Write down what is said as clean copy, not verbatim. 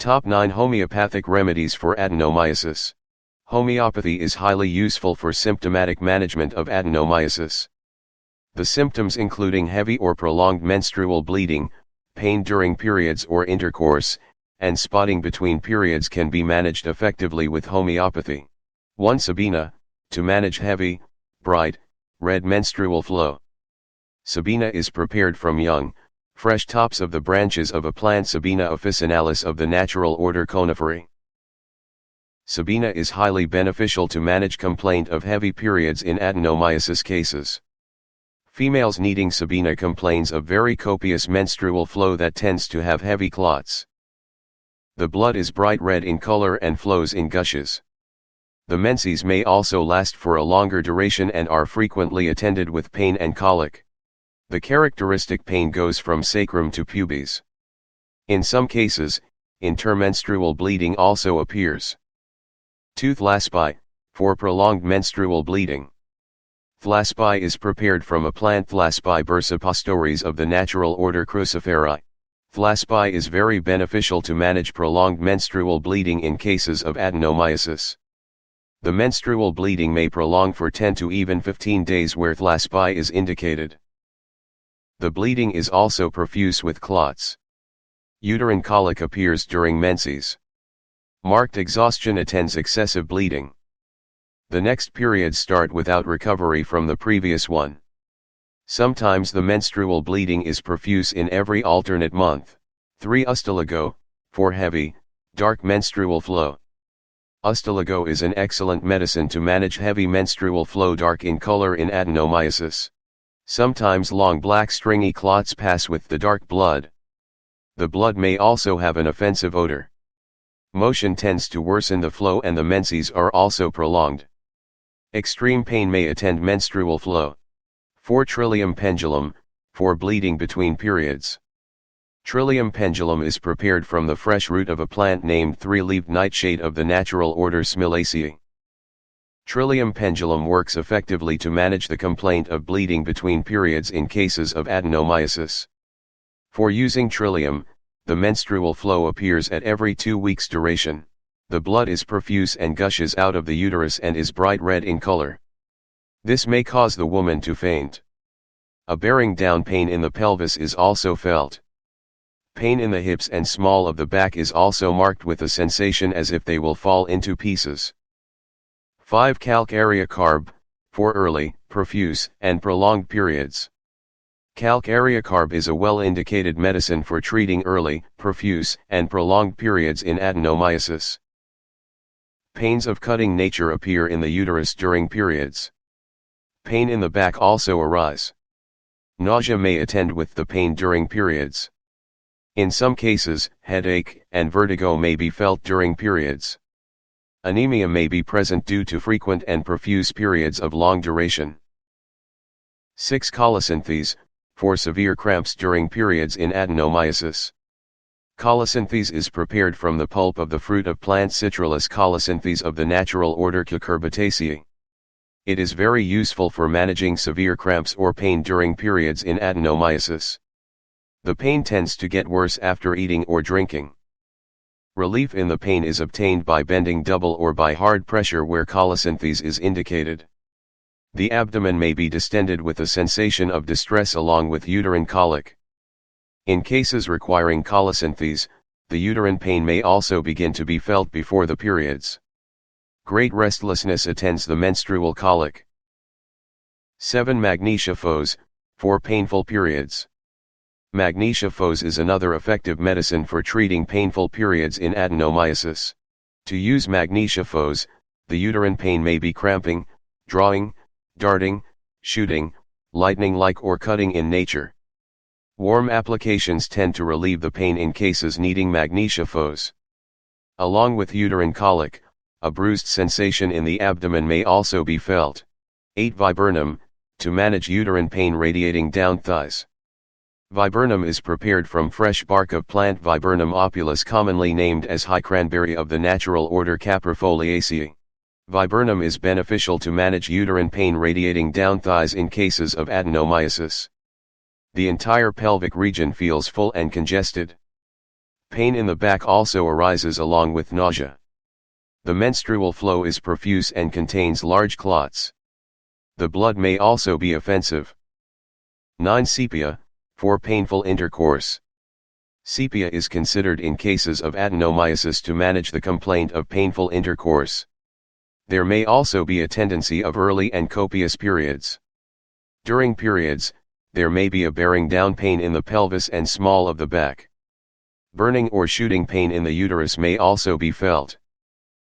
Top 9 Homeopathic Remedies for Adenomyosis. Homeopathy is highly useful for symptomatic management of adenomyosis. The symptoms including heavy or prolonged menstrual bleeding, pain during periods or intercourse, and spotting between periods can be managed effectively with homeopathy. 1. Sabina, to manage heavy, bright, red menstrual flow. Sabina is prepared from young, fresh tops of the branches of a plant Sabina Officinalis of the natural order Coniferae. Sabina is highly beneficial to manage complaint of heavy periods in adenomyosis cases. Females needing Sabina complains of very copious menstrual flow that tends to have heavy clots. The blood is bright red in color and flows in gushes. The menses may also last for a longer duration and are frequently attended with pain and colic. The characteristic pain goes from sacrum to pubes. In some cases, intermenstrual bleeding also appears. 2. Thlaspi, for prolonged menstrual bleeding. Thlaspi is prepared from a plant Thlaspi bursapastores of the natural order Cruciferae. Thlaspi is very beneficial to manage prolonged menstrual bleeding in cases of adenomyosis. The menstrual bleeding may prolong for 10 to even 15 days where Thlaspi is indicated. The bleeding is also profuse with clots. Uterine colic appears during menses. Marked exhaustion attends excessive bleeding. The next periods start without recovery from the previous one. Sometimes the menstrual bleeding is profuse in every alternate month. 3. Ustaligo, for heavy, dark menstrual flow. Ustaligo is an excellent medicine to manage heavy menstrual flow dark in color in adenomyosis. Sometimes long black stringy clots pass with the dark blood. The blood may also have an offensive odor. Motion tends to worsen the flow and the menses are also prolonged. Extreme pain may attend menstrual flow. 4. Trillium pendulum, for bleeding between periods. Trillium pendulum is prepared from the fresh root of a plant named three-leaved nightshade of the natural order Smilaceae. Trillium pendulum works effectively to manage the complaint of bleeding between periods in cases of adenomyosis. For using trillium, the menstrual flow appears at every 2 weeks duration. The blood is profuse and gushes out of the uterus and is bright red in color. This may cause the woman to faint. A bearing down pain in the pelvis is also felt. Pain in the hips and small of the back is also marked with a sensation as if they will fall into pieces. 5. Calcarea carb, for early, profuse, and prolonged periods. Calcarea carb is a well-indicated medicine for treating early, profuse, and prolonged periods in adenomyosis. Pains of cutting nature appear in the uterus during periods. Pain in the back also arise. Nausea may attend with the pain during periods. In some cases, headache and vertigo may be felt during periods. Anemia may be present due to frequent and profuse periods of long duration. 6. Colocynthese, for severe cramps during periods in adenomyosis. Colocynthese is prepared from the pulp of the fruit of plant Citrullus colocynthese of the natural order Cucurbitaceae. It is very useful for managing severe cramps or pain during periods in adenomyosis. The pain tends to get worse after eating or drinking. Relief in the pain is obtained by bending double or by hard pressure where colocynthese is indicated. The abdomen may be distended with a sensation of distress along with uterine colic. In cases requiring colocynthese, the uterine pain may also begin to be felt before the periods. Great restlessness attends the menstrual colic. 7. Magnesia phos, for painful periods. Magnesia phos is another effective medicine for treating painful periods in adenomyosis. To use magnesia phos, the uterine pain may be cramping, drawing, darting, shooting, lightning-like or cutting in nature. Warm applications tend to relieve the pain in cases needing magnesia phos. Along with uterine colic, a bruised sensation in the abdomen may also be felt. 8. Viburnum, to manage uterine pain radiating down thighs. Viburnum is prepared from fresh bark of plant Viburnum opulus commonly named as high cranberry of the natural order Caprifoliaceae. Viburnum is beneficial to manage uterine pain radiating down thighs in cases of adenomyosis. The entire pelvic region feels full and congested. Pain in the back also arises along with nausea. The menstrual flow is profuse and contains large clots. The blood may also be offensive. 9. Sepia, for painful intercourse. Sepia is considered in cases of adenomyosis to manage the complaint of painful intercourse. There may also be a tendency of early and copious periods. During periods, there may be a bearing down pain in the pelvis and small of the back. Burning or shooting pain in the uterus may also be felt.